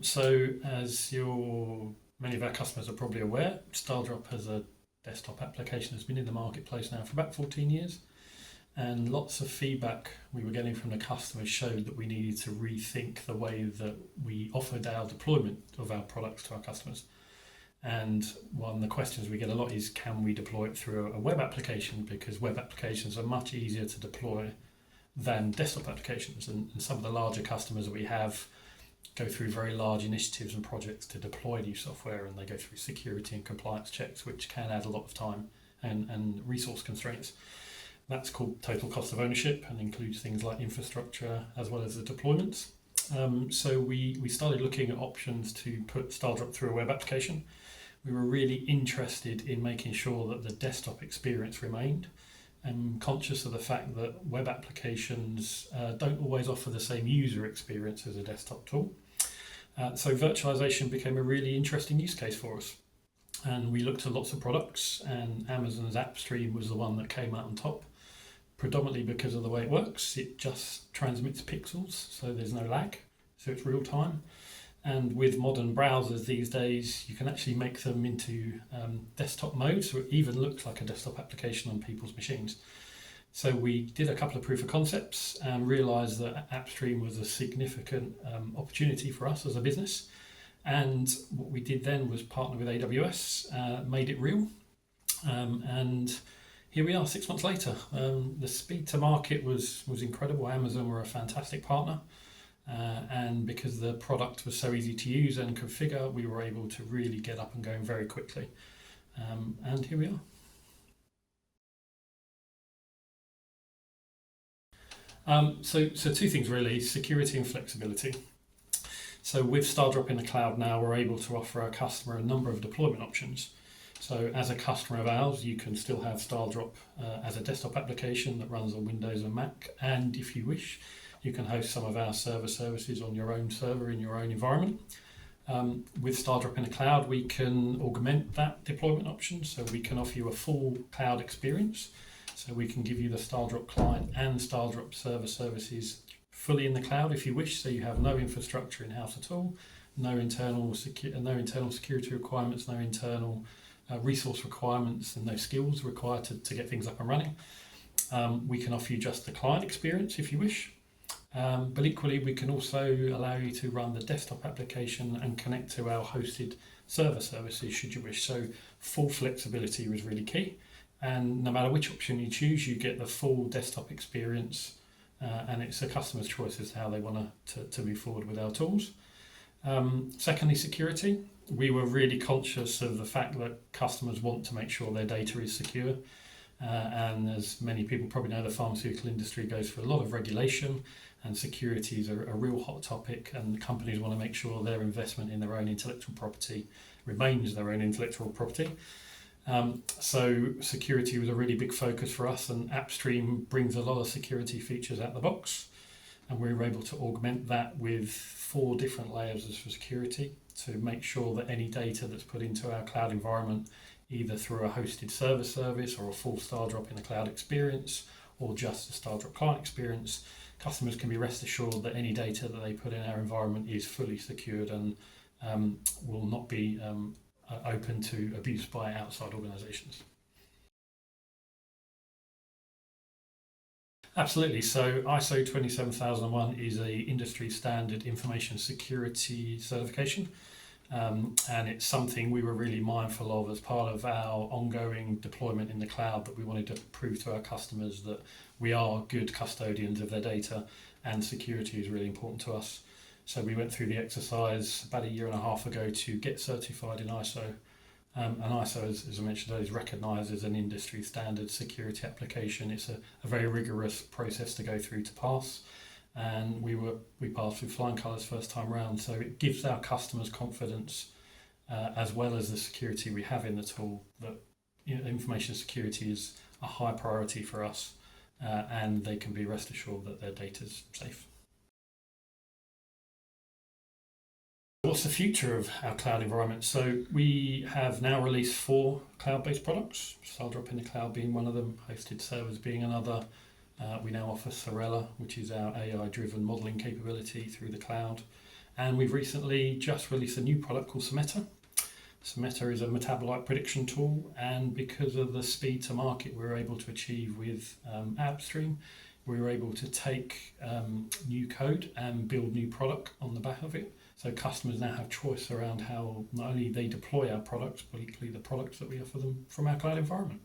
So as many of our customers are probably aware, StyleDrop as a desktop application has been in the marketplace now for about 14 years. And lots of feedback we were getting from the customers showed that we needed to rethink the way that we offered our deployment of our products to our customers. And one of the questions we get a lot is, can we deploy it through a web application? Because web applications are much easier to deploy than desktop applications. And some of the larger customers that we have go through very large initiatives and projects to deploy new software, and they go through security and compliance checks, which can add a lot of time and resource constraints. That's called total cost of ownership and includes things like infrastructure as well as the deployments. So we started looking at options to put StyleDrop through a web application. We were really interested in making sure that the desktop experience remained, and conscious of the fact that web applications don't always offer the same user experience as a desktop tool. So virtualization became a really interesting use case for us. And we looked at lots of products, and Amazon's AppStream was the one that came out on top, predominantly because of the way it works. It just transmits pixels, so there's no lag, so it's real time. And with modern browsers these days, you can actually make them into desktop mode, so it even looks like a desktop application on people's machines. So we did a couple of proof of concepts and realized that AppStream was a significant opportunity for us as a business. And what we did then was partner with AWS, made it real. And here we are 6 months later. The speed to market was incredible. Amazon were a fantastic partner. And because the product was so easy to use and configure, we were able to really get up and going very quickly. And here we are. So two things really: security and flexibility. So with StyleDrop in the cloud now, we're able to offer our customer a number of deployment options. So as a customer of ours, you can still have StyleDrop as a desktop application that runs on Windows and Mac, and if you wish, you can host some of our server services on your own server in your own environment. With StyleDrop in the cloud, we can augment that deployment option, so we can offer you a full cloud experience. So we can give you the StyleDrop client and StyleDrop server services fully in the cloud if you wish, so you have no infrastructure in-house at all, no internal security requirements, no internal resource requirements, and no skills required to get things up and running. We can offer you just the client experience if you wish. But equally, we can also allow you to run the desktop application and connect to our hosted server services should you wish. So full flexibility was really key. And no matter which option you choose, you get the full desktop experience, and it's a customer's choice as to how they want to move forward with our tools. Secondly, security. We were really conscious of the fact that customers want to make sure their data is secure. And as many people probably know, the pharmaceutical industry goes through a lot of regulation, and security is a real hot topic, and companies want to make sure their investment in their own intellectual property remains their own intellectual property. So security was a really big focus for us, and AppStream brings a lot of security features out the box, and we were able to augment that with 4 different layers of security to make sure that any data that's put into our cloud environment, either through a hosted server service or a full StyleDrop in the cloud experience, or just a StyleDrop client experience, customers can be rest assured that any data that they put in our environment is fully secured and will not be open to abuse by outside organizations. Absolutely. So ISO 27001 is a industry standard information security certification. And it's something we were really mindful of as part of our ongoing deployment in the cloud, that we wanted to prove to our customers that we are good custodians of their data, and security is really important to us. So we went through the exercise about 1.5 years ago to get certified in ISO. And ISO, as I mentioned, is recognised as an industry standard security application. It's a very rigorous process to go through to pass. And we passed with flying colours first time round. So it gives our customers confidence, as well as the security we have in the tool, that information security is a high priority for us, and they can be rest assured that their data is safe. What's the future of our cloud environment? So we have now released 4 cloud-based products, StyleDrop in the cloud being one of them, hosted servers being another. We now offer Sorella, which is our AI-driven modeling capability through the cloud. And we've recently just released a new product called Semeta. Semeta is a metabolite prediction tool, and because of the speed to market we were able to achieve with Upstream, we were able to take new code and build new product on the back of it. So customers now have choice around how not only they deploy our products, but equally the products that we offer them from our cloud environment.